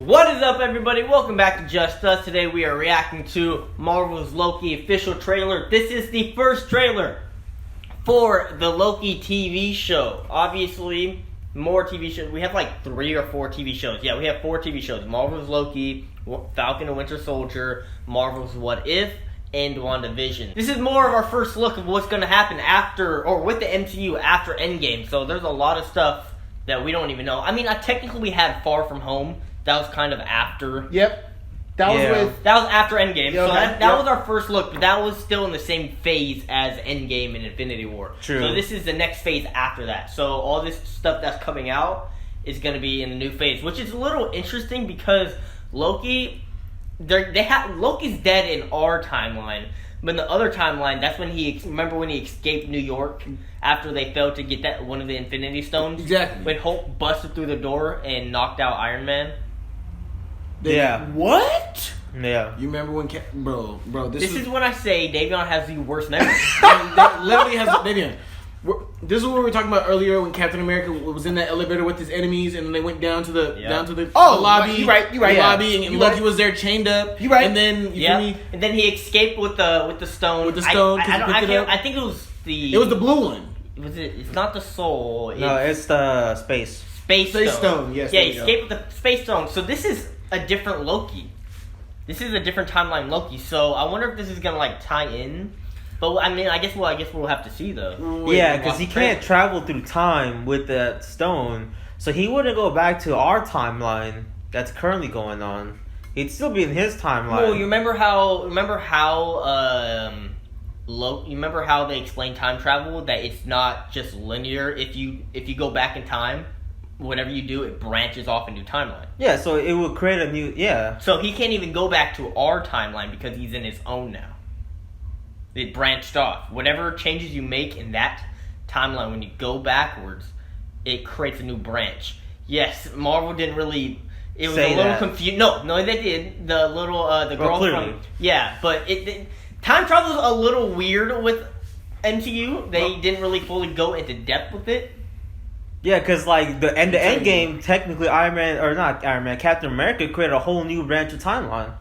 What is up, everybody? Welcome back to Just Us. Today we are reacting to Marvel's Loki official trailer. This is the first trailer for the Loki TV show. Obviously, more TV shows. We have like 3 or 4 TV shows. Yeah, we have 4 TV shows. Marvel's Loki, Falcon and Winter Soldier, Marvel's What If, and WandaVision. This is more of our first look of what's going to happen after, or with the MCU after Endgame. So there's a lot of stuff that we don't even know. I mean, technically we had Far From Home. That was kind of after. Yep. That was after Endgame. Yeah, so okay. that was our first look, but that was still in the same phase as Endgame and Infinity War. True. So this is the next phase after that. So all this stuff that's coming out is going to be in the new phase, which is a little interesting because Loki, Loki's dead in our timeline, but in the other timeline, that's when remember when he escaped New York after they failed to get one of the Infinity Stones? Exactly. When Hulk busted through the door and knocked out Iron Man. What? Yeah. You remember when bro? This is when I say Davion has the worst memory. That literally has Davion. This is what we were talking about earlier when Captain America was in that elevator with his enemies, and they went down to the lobby. You're right. Lobby, and Loki was there chained up. You're right. And then and then he escaped with the stone. With the stone. I think it was the. It was the blue one. It's not the soul. It's the space. Space stone. Yes. Yeah, he escaped with the space stone. So this is a different Loki. This is a different timeline Loki. So I wonder if this is gonna tie in. But I mean, I guess we'll have to see though. Yeah, because he can't travel through time with that stone, so he wouldn't go back to our timeline that's currently going on. He'd still be in his timeline. Well, you remember how you remember how they explain time travel, that it's not just linear. If you go back in time, whatever you do, it branches off a new timeline. Yeah, so it would create a new So he can't even go back to our timeline because he's in his own now. It branched off. Whatever changes you make in that timeline, when you go backwards, it creates a new branch. Yes, Marvel didn't really. It was say a little that. confused. No, they did. The little the girl clearly. from but time travel is a little weird with MCU. They didn't really fully go into depth with it. Yeah, because the end game, technically Captain America created a whole new branch of timeline.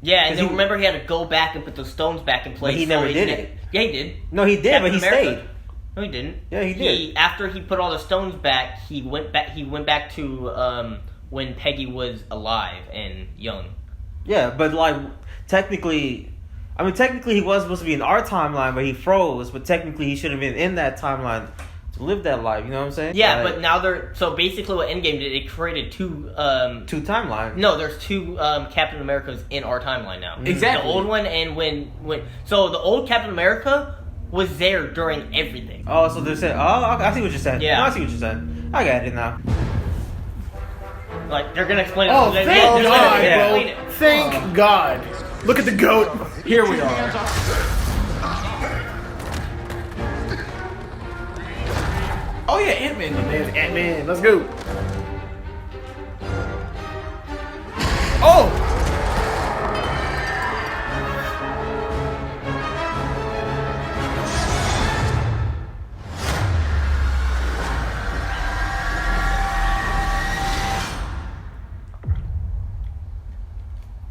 Yeah, and then remember he had to go back and put those stones back in place. But he never did it. Yeah, he did. No, he did, but he stayed. No, he didn't. Yeah, he did. After he put all the stones back, he went back to when Peggy was alive and young. Yeah, but technically he was supposed to be in our timeline, but he froze. But technically, he should have been in that timeline to live that life. You know what I'm saying? Yeah, but now so basically what Endgame did, it created two timelines. No, there's 2 Captain Americas in our timeline now. Exactly. The old one and when so the old Captain America was there during everything. Oh, so they're saying, I see what you're saying. Yeah. No, I see what you're saying. I got it now. They're gonna explain it. Oh, thank God, explain bro. it. Thank God. Look at the goat. Here we are. Oh yeah, Ant-Man. Ant-Man. Let's go. Oh!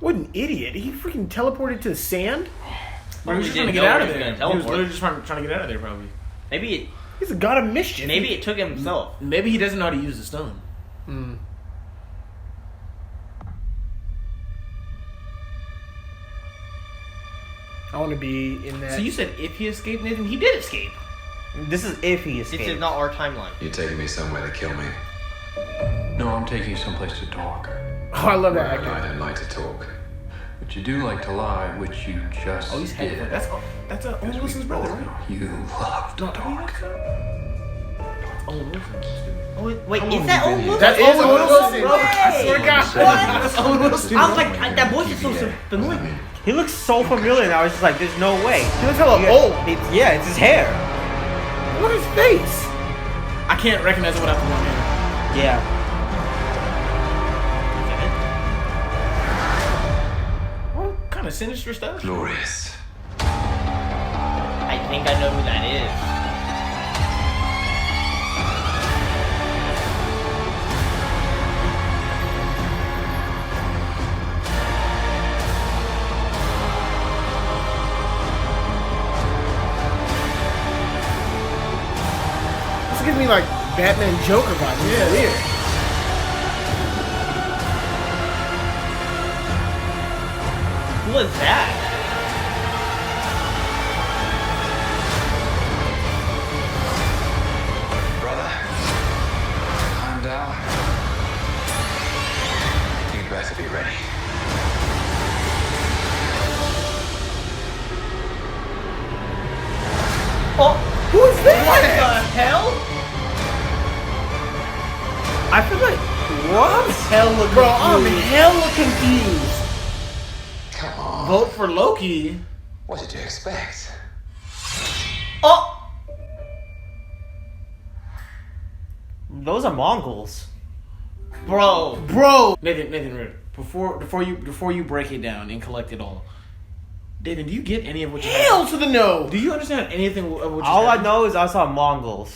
What an idiot. He freaking teleported to the sand? Or he was just trying to get out of there. He was literally just trying to get out of there, probably. He's a god of mischief. Maybe it took him himself. Maybe he doesn't know how to use the stone. I want to be in that. So you said if he escaped, Nathan? He did escape. This is if he escaped. This is not our timeline. You're taking me somewhere to kill me. No, I'm taking you someplace to talk. Oh, I love that I actor. don't like to talk. But you do like to lie, which you just He's did. head. That's Owen Wilson's brother, right? You love to talk. Owen Wilson. Oh, wait, is that Owen Wilson? That is Owen Wilson. No way. I swear to God. That's Owen Wilson. I was like, that voice is so familiar. He looks so familiar now. It's just like, there's no way. He looks hella old. It's his hair. What is his face? I can't recognize it without the long hair. Yeah. What kind of sinister stuff? Glorious. I think I know who that is. like Batman Joker vibes. Yeah, weird. Who was that? Brother, calm down. You'd better be ready. Oh, Who's that? what the hell? I feel like what? Hella Bro, I'm confused. hella confused. Come on. Vote for Loki. What did you expect? Oh, Those are Mongols. bro. Bro, Nathan, Ritter, before you break it down and collect it all, Nathan, do you get any of what you Hell to the no. Do you understand anything of what you All I know is I saw Mongols.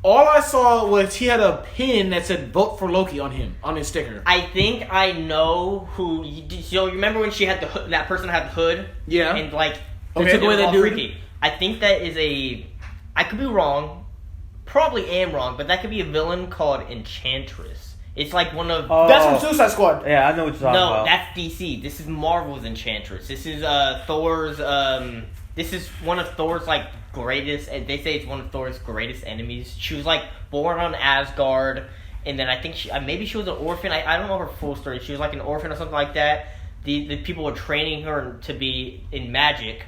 All I saw was he had a pin that said "Vote for Loki" on him, on his sticker. I think I know who. So you remember when she had the hood, that person had the hood? Yeah. And like, They took it away was that all dude? freaky. I think that is a. I could be wrong. Probably am wrong, but that could be a villain called Enchantress. It's like one of. That's from Suicide Squad. Yeah, I know what you're talking No, about. that's DC. This is Marvel's Enchantress. This is Thor's. This is one of Thor's like greatest. And they say it's one of Thor's greatest enemies. She was like born on Asgard, and then I think maybe she was an orphan. I don't know her full story. She was like an orphan or something like that. The people were training her to be in magic.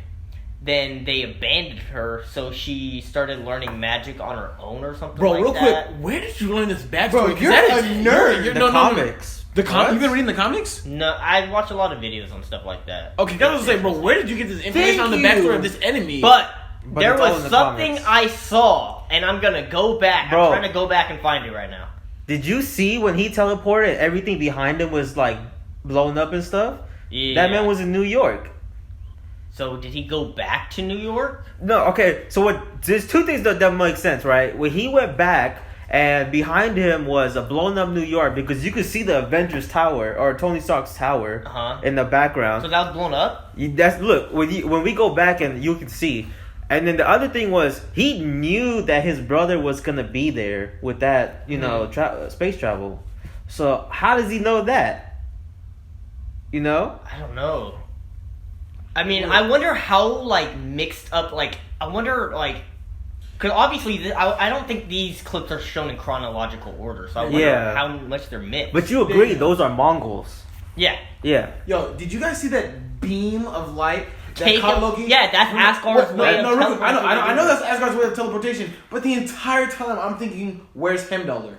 Then they abandoned her, so she started learning magic on her own or something Bro, like real that. quick, where did you learn this backstory? Bro, 'Cause you're that a is- nerd. You're, The no, comics. What? You've been reading the comics? No, I watch a lot of videos on stuff like that. Okay, I was gonna say, bro, where did you get this information on the Thank you. backstory of this enemy? But But there it's all was in the something comics. I saw, and I'm gonna go back. Bro. I'm trying to go back and find it right now. Did you see when he teleported? Everything behind him was like blown up and stuff. Yeah. That man was in New York. So did he go back to New York? No, okay. So what? There's two things that make sense, right? When he went back, and behind him was a blown up New York because you could see the Avengers Tower or Tony Stark's tower Uh-huh. in the background. So that was blown up? That's look when we go back and you can see. And then the other thing was he knew that his brother was gonna be there with that, space travel. So how does he know that? You know? I don't know. I mean, I wonder how like mixed up. Like, I wonder like, because obviously I don't think these clips are shown in chronological order. So I wonder Yeah. how much they're mixed. But you agree those are Mongols. yeah. Yeah. Yo, did you guys see that beam of light that Take caught him- Loki? yeah, that's Asgard's way of real quick, I teleportation. know that's Asgard's way of teleportation, but the entire time I'm thinking, where's Heimdallr?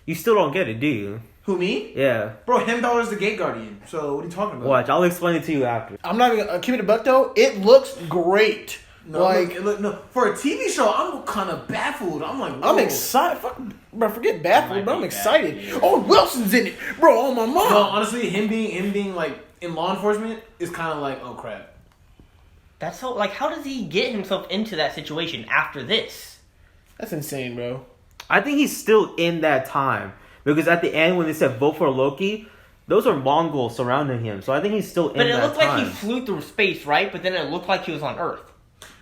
You still don't get it, do you? Who, me? Yeah. Bro, Heimdallr's the Gate Guardian. So what are you talking about? Watch, I'll explain it to you after. I'm not even gonna keep it a buck though. It looks great. No, like no, for a TV show, I'm kind of baffled. I'm like, I'm whoa. excited. Fuck, bro, forget baffled, Might bro. I'm be excited. baffled. Oh, Wilson's in it, bro. Oh my mom. No, honestly, him being like in law enforcement is kind of like, oh crap. That's so like, how does he get himself into that situation after this? That's insane, bro. I think he's still in that time. Because at the end when they said vote for Loki, those are Mongols surrounding him. So I think he's still in But it that looked time. like he flew through space, right? But then it looked like he was on Earth.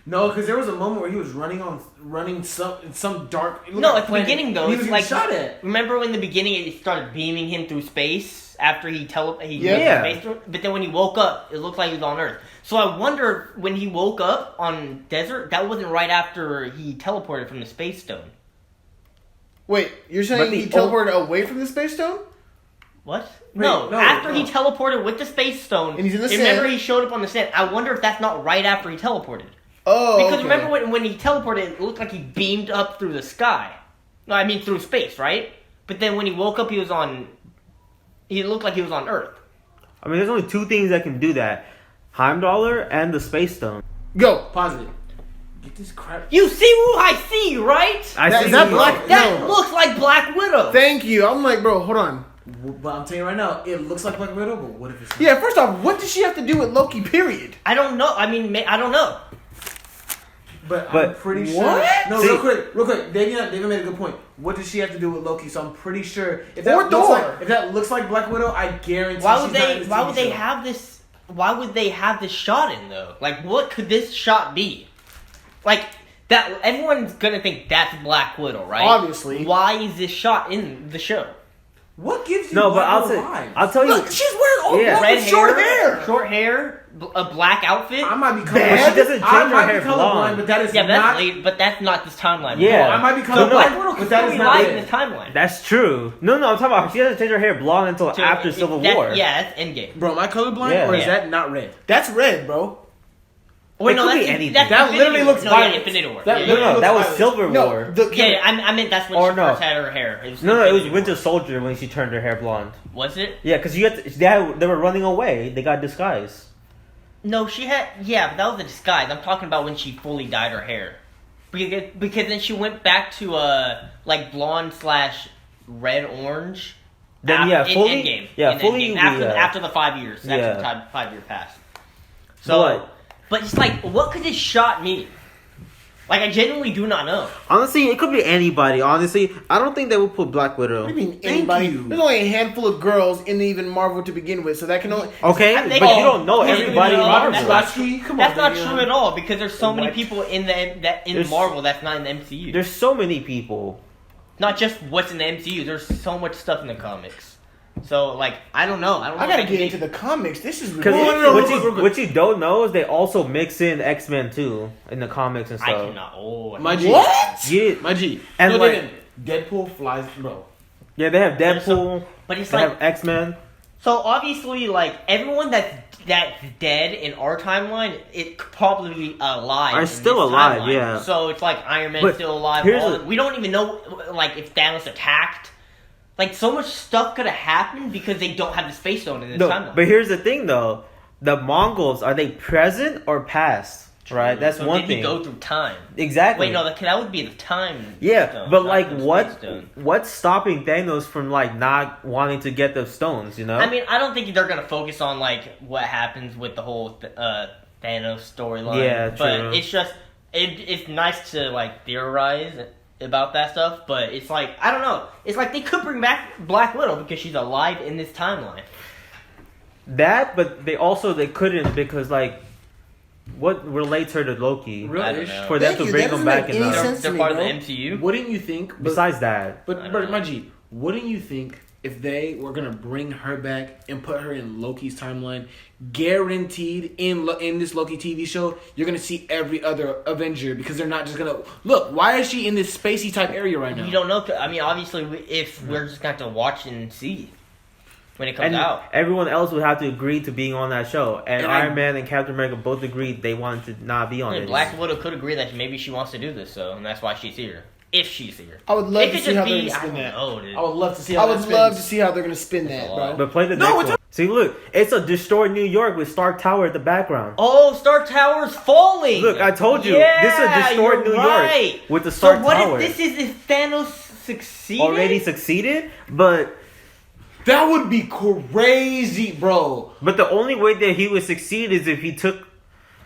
No, because there was a moment where he was running some dark. it looked No, like at the planet, beginning though, and he it's was like getting shot at. Remember in the beginning it started beaming him through space after he Yeah. went through space through, but then when he woke up, it looked like he was on Earth. So I wonder when he woke up on desert, that wasn't right after he teleported from the space stone. Wait, you're But saying the he teleported away from the space stone? What? Wait, no, no, after he no. teleported with the space stone. And he's in the remember sand. he showed up on the sand. I wonder if that's not right after he teleported. Oh, Because okay. remember when he teleported, it looked like he beamed up through the sky. No, I mean through space, right? But then when he woke up, he looked like he was on Earth. I mean, there's only two things that can do that. Heimdallr and the Space Stone. Go. Pause it. Get this crap. You see who I see, right? Is that Black? That No. looks like Black Widow. Thank you. I'm like, bro, hold on. But I'm telling you right now, it looks like Black Widow, but what if it's not? Yeah, first off, what does she have to do with Loki? Period. I don't know. I mean, I don't know. But I'm But pretty sure. what? No, See- real quick. David made a good point. What does she have to do with Loki? So I'm pretty sure if Or that looks Thor. like if that looks like Black Widow, I guarantee. Why would she's not in they? this Why TV would they show. have this? Why would they have this shot in though? Like, what could this shot be? Like, that everyone's gonna think that's Black Widow, right? Obviously. Why is this shot in the show? What gives you No, but Black Widow I'll tell you. Look, she's wearing all Yeah. black Red with short hair. short hair, a black outfit. I might be But colorblind. she doesn't I change her might be hair colorblind, blonde. but that is Yeah, not. that's late, but that's not this timeline. Yeah. No, I might be So colorblind, Black Widow but could that still is be not live in it. this timeline. That's true. No, I'm talking about she doesn't change her hair blonde until So after it- Civil that- War. Yeah, that's Endgame. Bro, am I colorblind Yeah. or is Yeah. that not red? That's red, bro. Wait, It no, could that's be anything. That's That Infinity literally War. looks no, violent. Yeah, Infinity War. That Yeah, literally yeah. No, that was violent. Silver No, War. Yeah, I meant that's when Or she no. first had her hair. It was No, it was Infinity Winter War. Soldier when she turned her hair blonde. Was it? Yeah, because they were running away. They got disguised. No, she had. Yeah, but that was a disguise. I'm talking about when she fully dyed her hair. Because then she went back to like blonde / red orange. Then yeah, in fully. Endgame. Yeah, In fully. Endgame. After the 5 years. Yeah. After the 5 year pass. So, What? but it's like, what could this shot mean? Like, I genuinely do not know. Honestly, it could be anybody. Honestly, I don't think they would put Black Widow. What do you mean Thank anybody? you. There's only a handful of girls in even Marvel to begin with, so that can only. Okay, They but can- you don't know they everybody in can- Marvel. that's Lasky, come That's on, not man. true at all because there's so many What? people in in There's- Marvel that's not in the MCU. There's so many people. Not just what's in the MCU. There's so much stuff in the comics. So like, I don't know. I don't. I know gotta if get they- into the comics. This is Because ridiculous. what you don't know is they also mix in X-Men too in the comics and I stuff. cannot. Oh, My G. What? Yeah, My G. And no, like- they didn't. Deadpool flies, bro. yeah, they have There's Deadpool. But it's They like have X-Men. so obviously like everyone that's dead in our timeline, it could probably be alive. Are in still this alive, timeline. yeah. So it's like Iron Man's But still alive. here's a- We don't even know like if Thanos attacked. Like so much stuff could have happened because they don't have the space stone in this No, timeline. but here's the thing though: the Mongols, are they present or past? Right, that's so one did thing. he go through time? Exactly. Wait, no, that would be the time. Yeah, stone, but not like the what? space stone. What's stopping Thanos from like not wanting to get those stones? You know. I mean, I don't think they're gonna focus on like what happens with the whole Thanos storyline. Yeah, but true. it's just it's nice to like theorize about that stuff. But it's like I don't know. It's like they could bring back Black Widow because she's alive in this timeline. that, but they couldn't because like, what relates her to Loki Real I don't ish. know. for them Thank to you, bring that them doesn't back make in any the. sense. They're to part me, of the MCU. Wouldn't you think? Besides that, But I don't but know. my G, wouldn't you think if they were gonna bring her back and put her in Loki's timeline, guaranteed in this Loki TV show, you're gonna see every other Avenger because they're not just gonna look. Why is she in this spacey type area right now? We don't know. I mean, obviously, if we're just going to have to watch and see when it comes and out. everyone else would have to agree to being on that show. And And I- Iron Man and Captain America both agreed they wanted to not be on And it. Black Widow could agree that maybe she wants to do this, so and that's why she's here. If she's here, I would love it to could see just how they're be. gonna I spin don't that. know, dude. I would love to see I how would that love to spins. see how they're gonna spin that, a bro. lot. But play the No, next it's one. See, look, it's a destroyed New York with Stark Tower at the background. Oh, Stark Tower's falling. Look, I told you, Yeah, this is a destroyed you're New York right. with the So Stark what Tower. if this is if Thanos succeeded? Already succeeded, but That would be crazy, bro. the only way that he would succeed is if he took.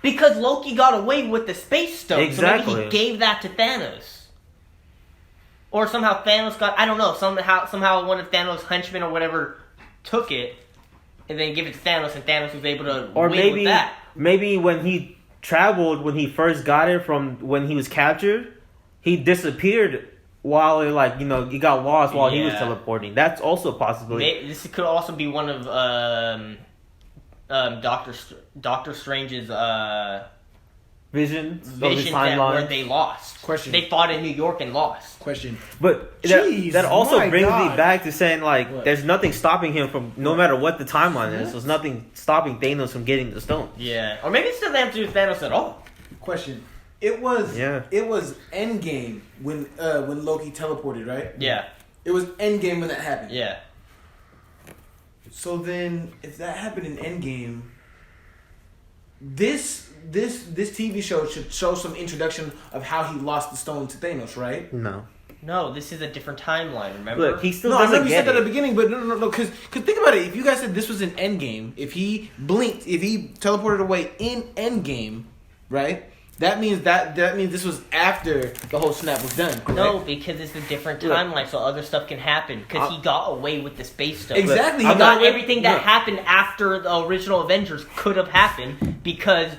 Because Loki got away with the space stone, so Exactly. maybe he gave that to Thanos. Or somehow Thanos got, I don't know, somehow one of Thanos' henchmen or whatever took it, and then give it to Thanos, and Thanos was able to Or win with that. maybe when he traveled, when he first got it from when he was captured, he disappeared while he got lost while he was Yeah. teleporting. That's also a possibility. This could also be one of Doctor Strange's Visions of his visions that where timeline. they lost. Question. They fought in New York and lost. Question. But Jeez, that also my brings me God. back to saying What? there's nothing stopping him from no matter what the timeline is. There's nothing stopping Thanos from getting the stone. Yeah. Or maybe it doesn't have to do with Thanos at all. Question. It was Yeah. It was Endgame when Loki teleported, right? Yeah. It was Endgame when that happened. Yeah. So then, if that happened in Endgame, this TV show should show some introduction of how he lost the stone to Thanos, right? No. No, this is a different timeline, remember? Look, he still No, I doesn't remember you get said that at it. the beginning, but no, because think about it. If you guys said this was in Endgame, if he blinked, if he teleported away in Endgame, right? That means this was after the whole snap was done. Correct? No, because it's a different Look. timeline, so other stuff can happen. Because he got away with the space stone. Exactly. He He got got away- everything that look. happened after the original Avengers could have happened because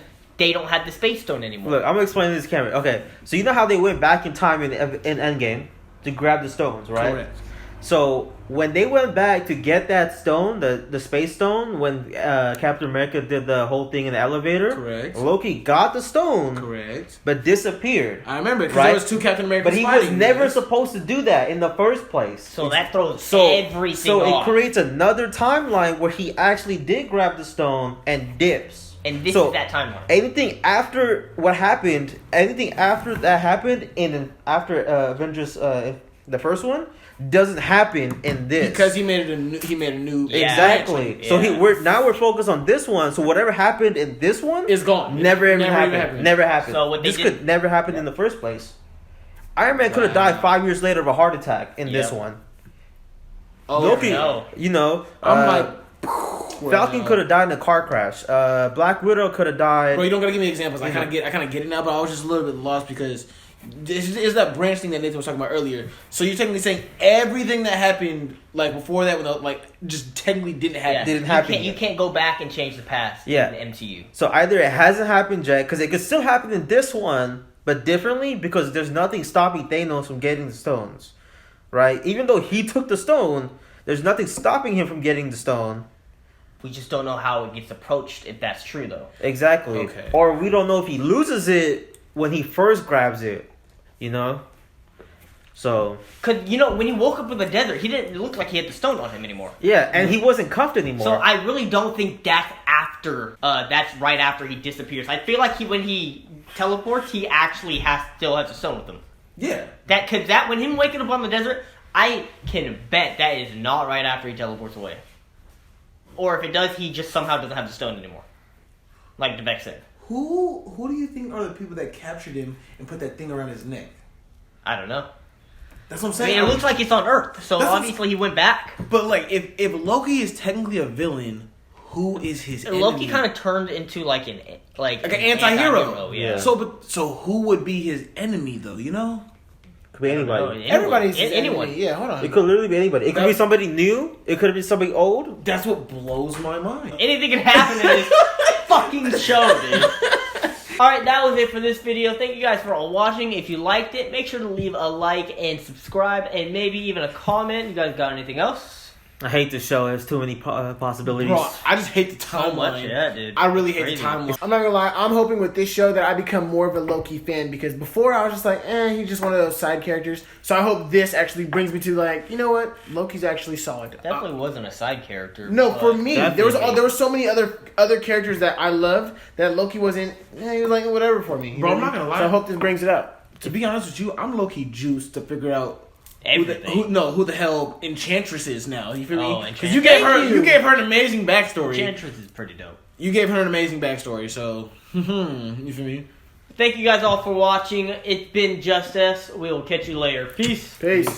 they don't have the Space Stone anymore. Look, I'm gonna explain this to Cameron. Okay, so you know how they went back in time in Endgame to grab the stones, right? Correct. So when they went back to get that stone, the Space Stone, when Captain America did the whole thing in the elevator, Correct. Loki got the stone, Correct. but disappeared. I remember because Right? there was 2 Captain Americas. But he was fighting, never man. supposed to do that in the first place. So that throws So everything it off. creates another timeline where he actually did grab the stone and dips. And this So, is that timeline. Anything after what happened, anything after that happened after Avengers, the first one, doesn't happen in this Because he made a new. Yeah. exactly. actually, So yeah. we're focused on this one. So whatever happened in this one Is gone. Never even Never even happened. happened. Never happened. So what they this did- could never happen in the first place. Iron Man could have died 5 years later of a heart attack in this Yeah. one. Oh, Loki, no. you know, I'm like. Falcon could have died in a car crash. Black Widow could have died. Bro, you don't gotta give me examples. I kind of get it now, but I was just a little bit lost because this is that branch thing that Nathan was talking about earlier. So you're technically saying everything that happened like before that, without like just technically didn't happen. Yeah. didn't happen You yet. can't go back and change the past Yeah. in the MCU. So either it hasn't happened yet, because it could still happen in this one, but differently, because there's nothing stopping Thanos from getting the stones, right? Even though he took the stone, there's nothing stopping him from getting the stone. We just don't know how it gets approached if that's true, though. Exactly. Okay. Or we don't know if he loses it when he first grabs it, you know? So, Because, when he woke up in the desert, he didn't look like he had the stone on him anymore. yeah, and he wasn't cuffed anymore. So I really don't think that's that's right after he disappears. I feel like when he teleports, he actually still has a stone with him. Yeah. Because when him waking up on the desert, I can bet that is not right after he teleports away. Or if it does, he just somehow doesn't have the stone anymore. Like Devek said. Who do you think are the people that captured him and put that thing around his neck? I don't know. That's what I'm I saying. mean, it looks like it's on Earth, so That's what- obviously he went back. But like, if Loki is technically a villain, who is his enemy? Loki kind of turned into like an anti-hero. Yeah. So who would be his enemy though? You know? Could be anybody. Everybody's anyone. enemy. Yeah, hold on. It could literally be anybody. It could be somebody new. It could be somebody old. That's what blows my mind. Anything can happen in this fucking show, dude. Alright, that was it for this video. Thank you guys for all watching. If you liked it, make sure to leave a like and subscribe and maybe even a comment. You guys got anything else? I hate this show. There's too many possibilities. Bro, I just hate the timeline. So much, yeah, dude. I really hate Crazy. the timeline. I'm not gonna lie, I'm hoping with this show that I become more of a Loki fan, because before I was just like, he's just one of those side characters. So I hope this actually brings me to like, you know what? Loki's actually solid. Definitely wasn't a side character. No, but- for me, there was Definitely. there were so many other characters that I loved that Loki wasn't. He was like whatever for me. You Bro, know I'm what not I mean? gonna lie. So I hope this brings it up. To be honest with you, I'm low-key juiced to figure out everything. who the hell Enchantress is now. You feel Oh, me? Because you gave her an amazing backstory. Enchantress is pretty dope. You gave her an amazing backstory, so you feel me? Thank you guys all for watching. It's been Just Us. We will catch you later. Peace. Peace.